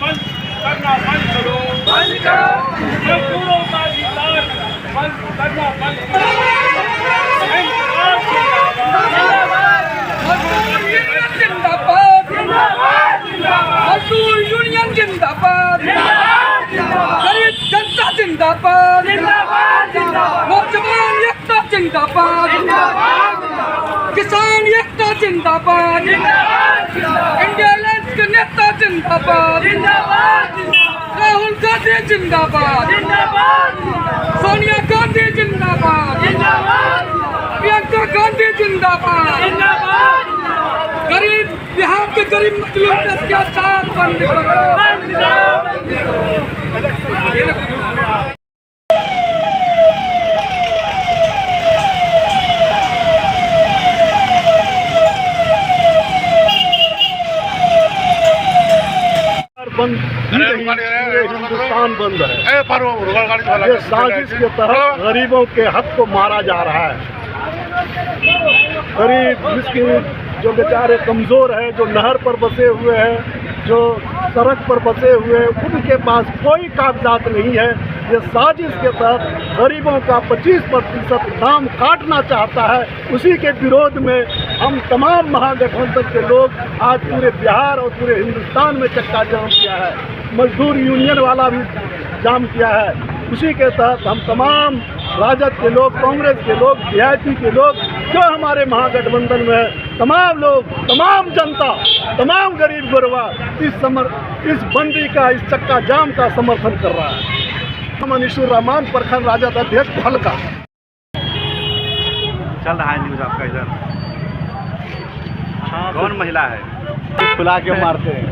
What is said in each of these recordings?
बंद करना बंद करो, बंद करो। मजदूरों का अधिकार बंद करना बंद करो। मजदूर यूनियन जिंदाबाद, मजदूर यूनियन जिंदाबाद, गरीब जनता जिंदाबाद, नौजवान एकता जिंदाबाद, किसान एकता जिंदाबाद, इंडिया अलायंस के नेता जिंदाबाद, राहुल गांधी जिंदाबाद, सोनिया गांधी जिंदाबाद, प्रियंका गांधी जिंदाबाद, गरीब बिहार के गरीब मजलूम के अत्याचार बंद करो। बंद पूरे हिंदुस्तान बंद है। ये साजिश के तहत गरीबों के हक को मारा जा रहा है। गरीब मिस्किन जो बेचारे कमज़ोर हैं, जो नहर पर बसे हुए हैं, जो सड़क पर बसे हुए हैं, उनके पास कोई कागजात नहीं है। ये साजिश के तहत गरीबों का 25% दाम काटना चाहता है। उसी के विरोध में हम तमाम महागठबंधन के लोग आज पूरे बिहार और पूरे हिंदुस्तान में चक्का जाम किया है। मजदूर यूनियन वाला भी जाम किया है। उसी के तहत हम तमाम राजद के लोग, कांग्रेस के लोग, वीआईपी के लोग, जो हमारे महागठबंधन में है, तमाम लोग, तमाम जनता, तमाम गरीब गुरबा इस बंदी का, इस चक्का जाम का समर्थन कर रहा है। मनीषुर रहमान प्रखंड राजद अध्यक्ष हल्का। चल रहा है न्यूज आपका इधर। कौन महिला है? बुला के मारते हैं।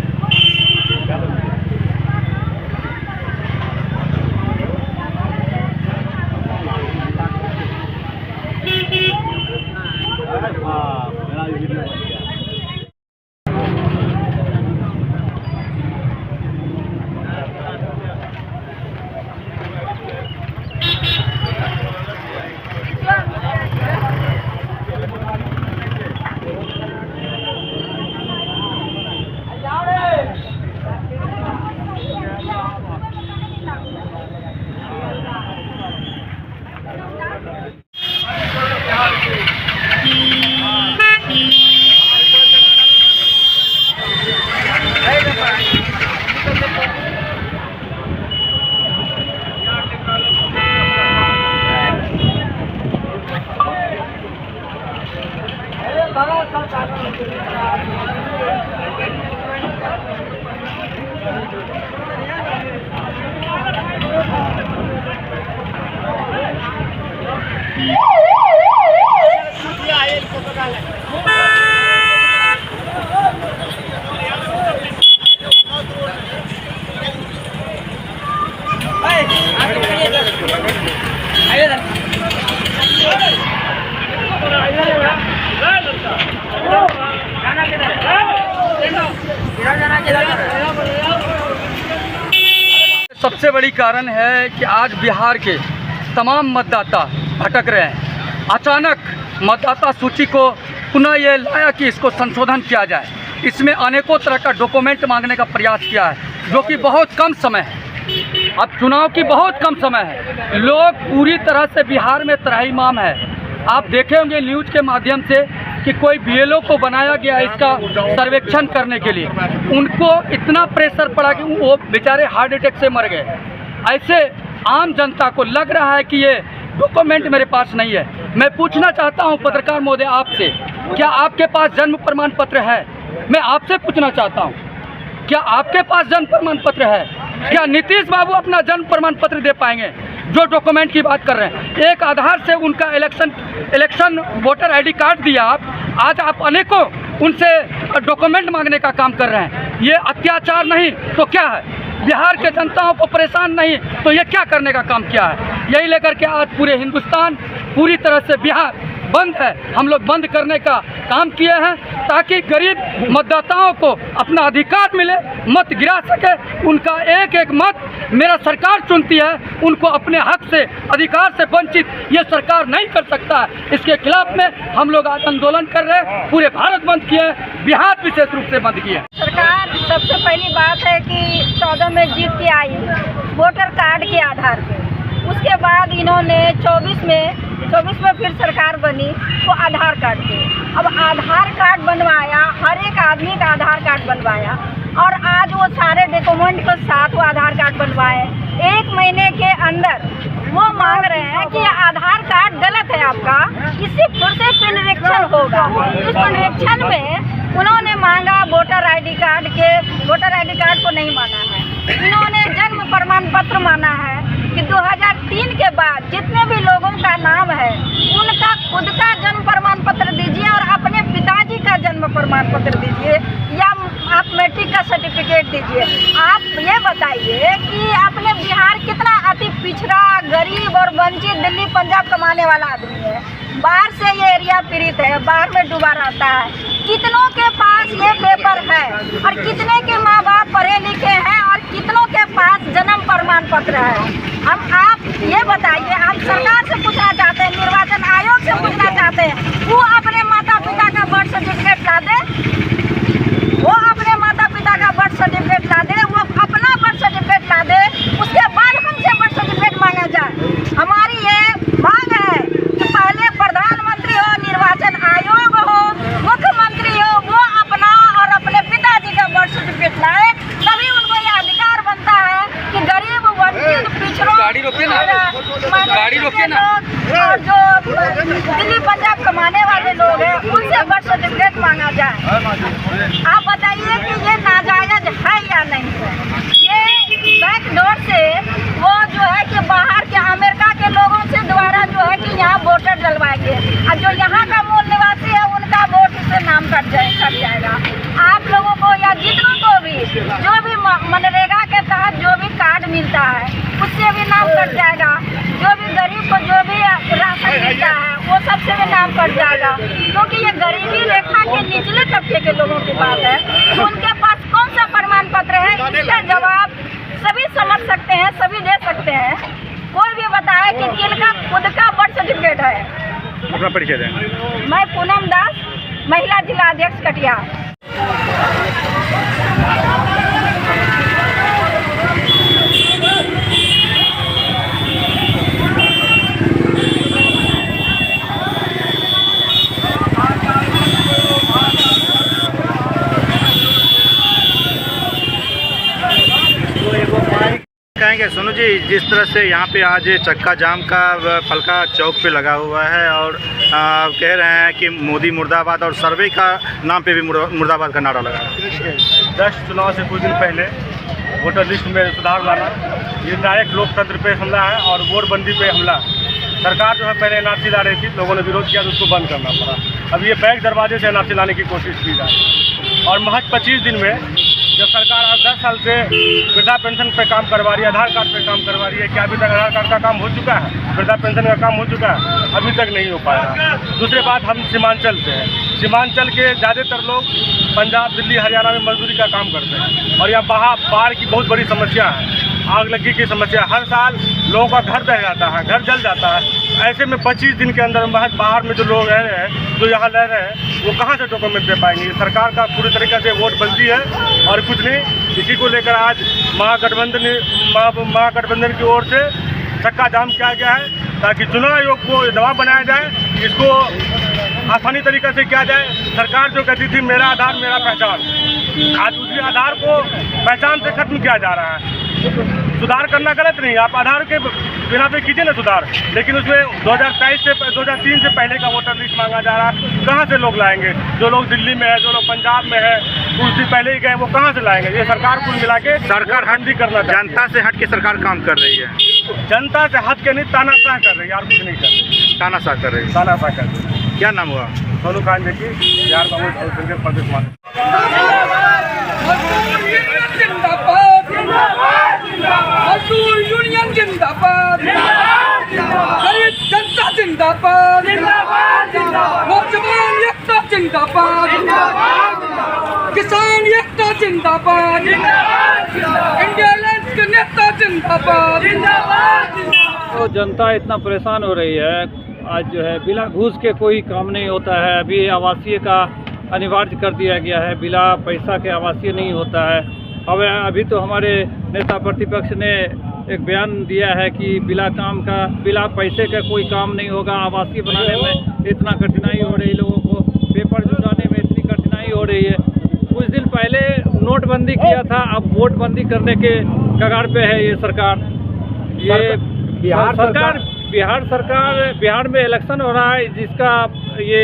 सबसे बड़ी कारण है कि आज बिहार के तमाम मतदाता भटक रहे हैं। अचानक मतदाता सूची को पुनः ये लाया कि इसको संशोधन किया जाए। इसमें अनेकों तरह का डॉक्यूमेंट मांगने का प्रयास किया है, जो कि बहुत कम समय है। अब चुनाव की बहुत कम समय है। लोग पूरी तरह से बिहार में त्राहिमाम है। आप देखे होंगे न्यूज़ के माध्यम से कि कोई बीएलओ को बनाया गया इसका सर्वेक्षण करने के लिए। उनको इतना प्रेशर पड़ा कि वो बेचारे हार्ट अटैक से मर गए। ऐसे आम जनता को लग रहा है कि ये डॉक्यूमेंट मेरे पास नहीं है। मैं पूछना चाहता हूं पत्रकार महोदय आपसे, क्या आपके पास जन्म प्रमाण पत्र है? मैं आपसे पूछना चाहता हूं, क्या आपके पास जन्म प्रमाण पत्र है? क्या नीतीश बाबू अपना जन्म प्रमाण पत्र दे पाएंगे? जो डॉक्यूमेंट की बात कर रहे हैं, एक आधार से उनका इलेक्शन वोटर आईडी कार्ड दिया आप, आज आप अनेकों उनसे डॉक्यूमेंट मांगने का काम कर रहे हैं। ये अत्याचार नहीं तो क्या है? बिहार के जनताओं को परेशान नहीं तो ये क्या करने का काम किया है? यही लेकर के आज पूरे हिंदुस्तान पूरी तरह से बिहार बंद है। हम लोग बंद करने का काम किए हैं ताकि गरीब मतदाताओं को अपना अधिकार मिले, मत गिरा सके। उनका एक एक मत मेरा सरकार चुनती है, उनको अपने हक से, अधिकार से वंचित ये सरकार नहीं कर सकता है। इसके खिलाफ में हम लोग आज आंदोलन कर रहे हैं। पूरे भारत बंद किए हैं, बिहार विशेष रूप से बंद किए हैं। सरकार सबसे पहली बात है कि चुनाव में जीत के आई वोटर कार्ड के आधार पे। उसके बाद इन्होंने 24 में फिर सरकार बनी तो आधार कार्ड पे। अब आधार कार्ड बनवाया, हर एक आदमी का आधार कार्ड बनवाया और आज वो सारे डॉक्यूमेंट के साथ वो आधार कार्ड बनवाए। 1 महीने के अंदर वो मांग रहे हैं कि आधार कार्ड गलत है आपका, इससे फिर से पुनरीक्षण होगा। इस पुनरीक्षण में उन्होंने मांगा वोटर आईडी कार्ड को नहीं माना है। इन्होंने जन्म प्रमाण पत्र माना है कि 2003 के बाद जितने भी लोगों का नाम है उनका खुद का जन्म प्रमाण पत्र दीजिए और अपने पिताजी का जन्म प्रमाण पत्र दीजिए या आप मैट्रिक का सर्टिफिकेट दीजिए। आप ये बताइए कि अपने बिहार कितना अति पिछड़ा, गरीब और वंचित दिल्ली पंजाब कमाने वाला आदमी है। बाहर से ये एरिया पीड़ित है, बाहर में डूबा रहता है। कितनों के पास ये पेपर है और कितने के माँ बाप पढ़े लिखे हैं और कितनों के पास जन्म प्रमाण पत्र है। आप ये बताइए, आप सरकार से पूछना चाहते हैं, निर्वाचन आयोग से पूछना चाहते हैं, वो अपने माता पिता का बर्थ सर्टिफिकेट ला दे, वो अपने माता पिता का बर्थ सर्टिफिकेट ला दे, वो अपना बर्थ सर्टिफिकेट ला दे, उसके बाद हमसे बर्थ सर्टिफिकेट मांगा जाए। हमारी ये मांग है कि पहले प्रधानमंत्री हो, निर्वाचन आयोग हो, मुख्यमंत्री हो, वो अपना और अपने पिताजी का बर्थ सर्टिफिकेट लाए, तभी उनको ये अधिकार बनता है कि गरीब, वंचित, पिछड़ों और जो दिल्ली पंजाब कमाने वाले लोग हैं उनसे बर्थ सर्टिफिकेट मांगा जाए। आप बताइए कि ये नाजायज है या नहीं है। ये बैकडोर से वो जो है कि बाहर के अमेरिका के लोगों से द्वारा जो है कि यहाँ वोटर डलवाएंगे और जो यहाँ का मूल निवासी है उनका वोट इससे नाम कट जाएगा। आप लोगों को या जितनों को भी जो भी मनरेगा के तहत जो भी कार्ड मिलता है उससे भी नाम कट जाएगा। जो भी गरीब को जो भी राशन मिलता है वो सबसे भी नाम कट जाएगा, क्योंकि ये गरीबी रेखा के निचले तबके के लोगों की बात है। तो उनके पास कौन सा प्रमाण पत्र है, इसका जवाब सभी समझ सकते हैं, सभी दे सकते हैं। कोई भी बताए कि किनका खुद का बर्थ सर्टिफिकेट है। अपना परिचय दें। मैं पूनम दास, महिला जिला अध्यक्ष कटिहार। कहेंगे सोनू जी, जिस तरह से यहाँ पे आज चक्का जाम का फलका चौक पे लगा हुआ है और कह रहे हैं कि मोदी मुर्दाबाद और सर्वे का नाम पे भी मुर्दाबाद का नारा लगा। 10 चुनाव से कुछ दिन पहले वोटर लिस्ट में सुधार लाना, ये डायरेक्ट लोकतंत्र पे हमला है और वोटबंदी पे हमला है। सरकार जो है पहले एनआरसी ला रही थी, लोगों ने विरोध किया तो उसको बंद करना पड़ा। अब ये बैक दरवाजे से एनआरसी लाने की कोशिश की जाए और महज 25 दिन में जब सरकार आज 10 साल से वृद्धा पेंशन पे काम करवा रही है, आधार कार्ड पे काम करवा रही है, क्या अभी तक आधार कार्ड का काम हो चुका है? वृद्धा पेंशन का काम हो चुका है? अभी तक नहीं हो पाया। दूसरी बात, हम सीमांचल से हैं। सीमांचल के ज़्यादातर लोग पंजाब, दिल्ली, हरियाणा में मजदूरी का काम करते हैं और यहाँ बाढ़ की बहुत बड़ी समस्या है, आग लगी की समस्या। हर साल लोगों का घर बह जाता है, घर जल जाता है। ऐसे में 25 दिन के अंदर बाहर में जो लोग रह रहे हैं, जो यहाँ रह रहे हैं, वो कहाँ से डॉक्यूमेंट दे पाएंगे? सरकार का पूरी तरीके से वोट बंदी है और कुछ नहीं। इसी को लेकर आज महागठबंधन की ओर से चक्का जाम किया गया है ताकि चुनाव आयोग को दबाव बनाया जाए, इसको आसानी तरीके से किया जाए। सरकार जो कहती थी मेरा आधार मेरा पहचान, आज उसी आधार को पहचान से खत्म किया जा रहा है। सुधार करना गलत नहीं, आप आधार के बिना पे कीजिए ना सुधार, लेकिन उसमें 2003 से पहले का वोटर लिस्ट मांगा जा रहा है। कहाँ से लोग लाएंगे? जो लोग दिल्ली में है, जो लोग पंजाब में है, कुछ दिन पहले ही गए, वो कहाँ से लाएंगे? ये सरकार कुल मिला के सरकार हट करना, जनता से हट के सरकार काम कर रही है। जनता से हट के नहीं, तानाशाह कर रही है और कुछ नहीं कर रही। तानाशाह कर रही है। तानाशाह कर रही है। क्या नाम हुआ? सोनू खान जी की बिहार कांग्रेस के प्रदेश मंत्री। मजदूर यूनियन जिंदाबाद, गरीब जनता जिंदाबाद, नौजवान एकता जिंदाबाद, किसान एकता जिंदाबाद, इंडिया अलायंस के नेता जिंदाबाद। तो जनता इतना परेशान हो रही है, आज जो है बिना घूस के कोई काम नहीं होता है। अभी आवासीय का अनिवार्य कर दिया गया है, बिना पैसा के आवासीय नहीं होता है अब अभी तो हमारे नेता प्रतिपक्ष ने एक बयान दिया है कि बिना पैसे का कोई काम नहीं होगा, आवासीय बनाने में इतना कठिनाई हो रही, लोगों को पेपर जुटाने में इतनी कठिनाई हो रही है। कुछ दिन पहले नोटबंदी किया था, अब वोटबंदी करने के कगार पे है ये सरकार। ये बिहार में इलेक्शन हो रहा है, जिसका ये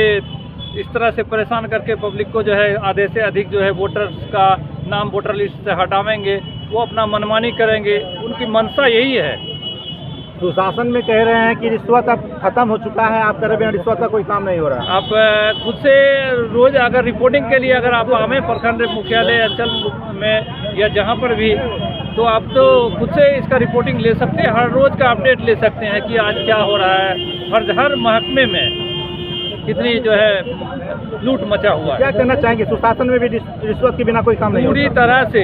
इस तरह से परेशान करके पब्लिक को जो है आधे से अधिक जो है वोटर्स का नाम वोटर लिस्ट से हटावेंगे, वो अपना मनमानी करेंगे, उनकी मंशा यही है। सुशासन में कह रहे हैं कि रिश्वत अब खत्म हो चुका है, आप कह रहे हैं रिश्वत का कोई काम नहीं हो रहा। आप खुद से रोज अगर रिपोर्टिंग के लिए अगर आप हमें प्रखंड मुख्यालय अंचल में या जहाँ पर भी, तो आप तो खुद से इसका रिपोर्टिंग ले सकते हैं, हर रोज का अपडेट ले सकते हैं कि आज क्या हो रहा है, हर महकमे में कितनी जो है लूट मचा हुआ है। क्या कहना चाहेंगे, सुशासन में भी रिश्वत के बिना कोई काम नहीं? पूरी तरह से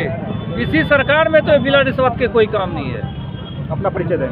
इसी सरकार में तो बिना रिश्वत के कोई काम नहीं है। अपना परिचय दें।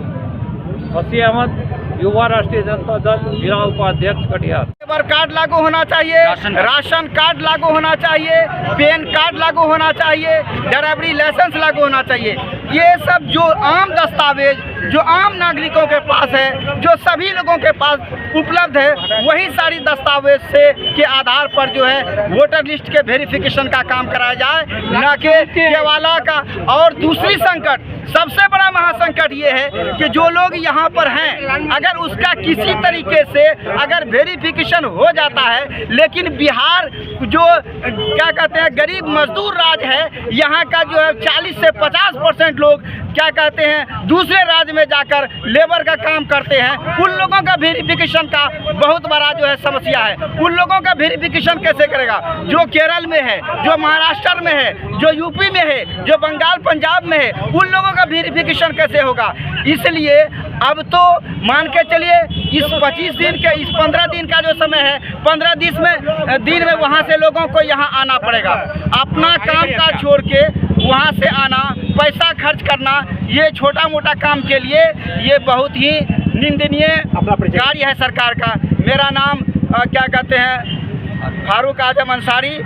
फसी अहमद, युवा राष्ट्रीय जनता दल, जिला उपाध्यक्ष कटिहार। लेबर कार्ड लागू होना चाहिए, राशन कार्ड लागू होना चाहिए, पैन कार्ड लागू होना चाहिए, ड्राइवरी लाइसेंस लागू होना चाहिए। ये सब जो आम दस्तावेज जो आम नागरिकों के पास है, जो सभी लोगों के पास उपलब्ध है, वही सारी दस्तावेज से के आधार पर जो है वोटर लिस्ट के वेरिफिकेशन का काम कराया जाए, न कि केवाला का। और दूसरी संकट, सबसे बड़ा महासंकट ये है कि जो लोग यहाँ पर हैं, अगर उसका किसी तरीके से अगर वेरिफिकेशन हो जाता है, लेकिन बिहार जो क्या कहते हैं गरीब मजदूर राज है, यहाँ का जो है 40 से 50% लोग क्या कहते हैं दूसरे राज्य में जाकर लेबर का काम करते हैं। उन लोगों का वेरिफिकेशन का बहुत बड़ा जो है समस्या है। उन लोगों का वेरिफिकेशन कैसे करेगा? जो केरल में है, जो महाराष्ट्र में है, जो यूपी में है, जो बंगाल पंजाब में है, उन लोगों का वेरिफिकेशन कैसे होगा? इसलिए अब तो मान के चलिए इस 25 दिन के, इस 15 दिन का जो समय है, 15 दिन में वहाँ से लोगों को यहाँ आना पड़ेगा। अपना काम काज छोड़ के वहाँ से आना, पैसा खर्च करना, ये छोटा मोटा काम के लिए ये बहुत ही निंदनीय कार्य है सरकार का। मेरा नाम क्या कहते हैं फारूक आजम अंसारी,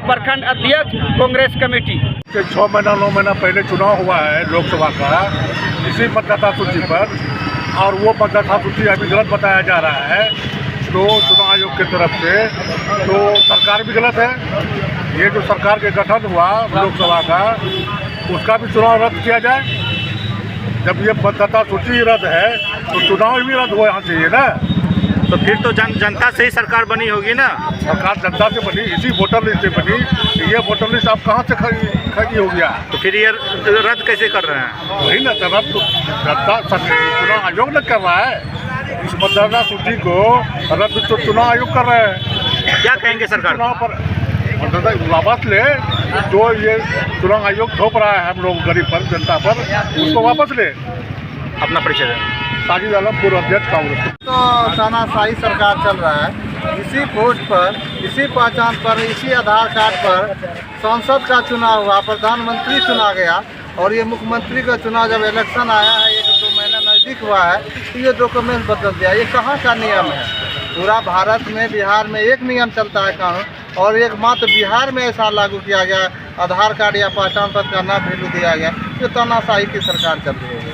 प्रखंड अध्यक्ष कांग्रेस कमेटी। 6 महीना 9 महीना पहले चुनाव हुआ है लोकसभा का, इसी मतदाता सूची पर, और वो मतदाता सूची अभी गलत बताया जा रहा है तो चुनाव आयोग की तरफ से, तो सरकार भी गलत है। ये जो सरकार के गठन हुआ लोकसभा का, उसका भी चुनाव रद्द किया जाए। जब ये मतदाता सूची रद्द है तो चुनाव भी रद्द होना चाहिए ना। तो फिर तो जनता से ही सरकार बनी होगी ना। सरकार जनता से बनी, इसी वोटर लिस्ट से बनी। ये वोटर लिस्ट आप कहाँ से खरीदी हो गया? तो फिर ये रद्द कैसे कर रहे हैं? वही ना, तो रद्द चुनाव आयोग ने कर रहा है। इस मतदाता सूची को रद्द तो चुनाव आयोग कर रहे हैं। क्या कहेंगे सरकार? चुनाव पर वापस ले, जो ये चुनाव आयोग थोप रहा है हम लोग गरीब पर, जनता पर, उसको वापस ले। अपना परिचय दें। साजिद आलम, पूर्व अध्यक्ष कांग्रेस। तो तानाशाही सरकार चल रहा है। इसी वोट पर, इसी पहचान पर, इसी आधार कार्ड पर संसद का चुनाव हुआ, प्रधानमंत्री चुना गया, और ये मुख्यमंत्री का चुनाव जब इलेक्शन आया है, 1-2 महीना नज़दीक हुआ है, तो ये डॉक्यूमेंट बदल दिया। ये कहाँ का नियम है? पूरा भारत में, बिहार में एक नियम चलता है कानून, और एकमात्र बिहार में ऐसा लागू किया गया, आधार कार्ड या पहचान पत्र का ना वैल्यू दिया गया। ये तानाशाही की सरकार चल रही है।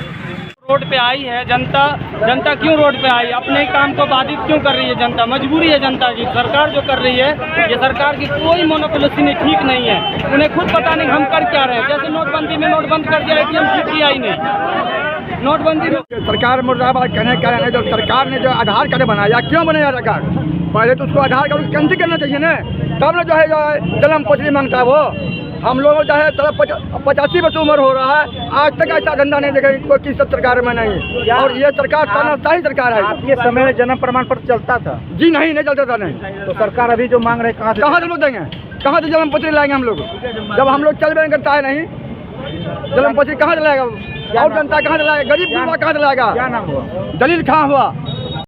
रोड पे आई है जनता क्यों रोड पे आई? अपने ही काम को बाधित क्यों कर रही है जनता? मजबूरी है जनता की। सरकार जो कर रही है, ये सरकार की कोई मोनोपोलिसी नहीं, ठीक नहीं है। उन्हें खुद पता नहीं हम कर क्या रहे हैं। जैसे नोटबंदी में नोट बंद कर दिया, ATM ठीक किया ही नहीं। नोटबंदी में सरकार मुर्दाबाद कहने का है। जब सरकार ने जो आधार कार्ड बनाया, क्यों बनाया सरकार? पहले तो उसको आधार कार्ड कैंसिल करना चाहिए ना, तब ना जो है जन्म पत्री मांगता है वो। हम लोग जो है 85 वर्ष उम्र हो रहा है, आज तक ऐसा धंधा नहीं देखा कोई किस सरकार में नहीं। और ये सरकार तानाशाही सरकार है। आपके समय में जन्म प्रमाण पत्र चलता था? जी नहीं चलता था। नहीं तो सरकार अभी जो मांग रहे कहाँ से लोग देंगे? कहाँ से जन्म पत्री लाएंगे हम लोग? जब हम लोग चल करता है नहीं, जन्म पत्री कहाँ से लाएगा? और जनता कहाँ से लाएगा? गरीब युवा कहाँ से लाएगा? क्या नाम हुआ? दलील खां हुआ।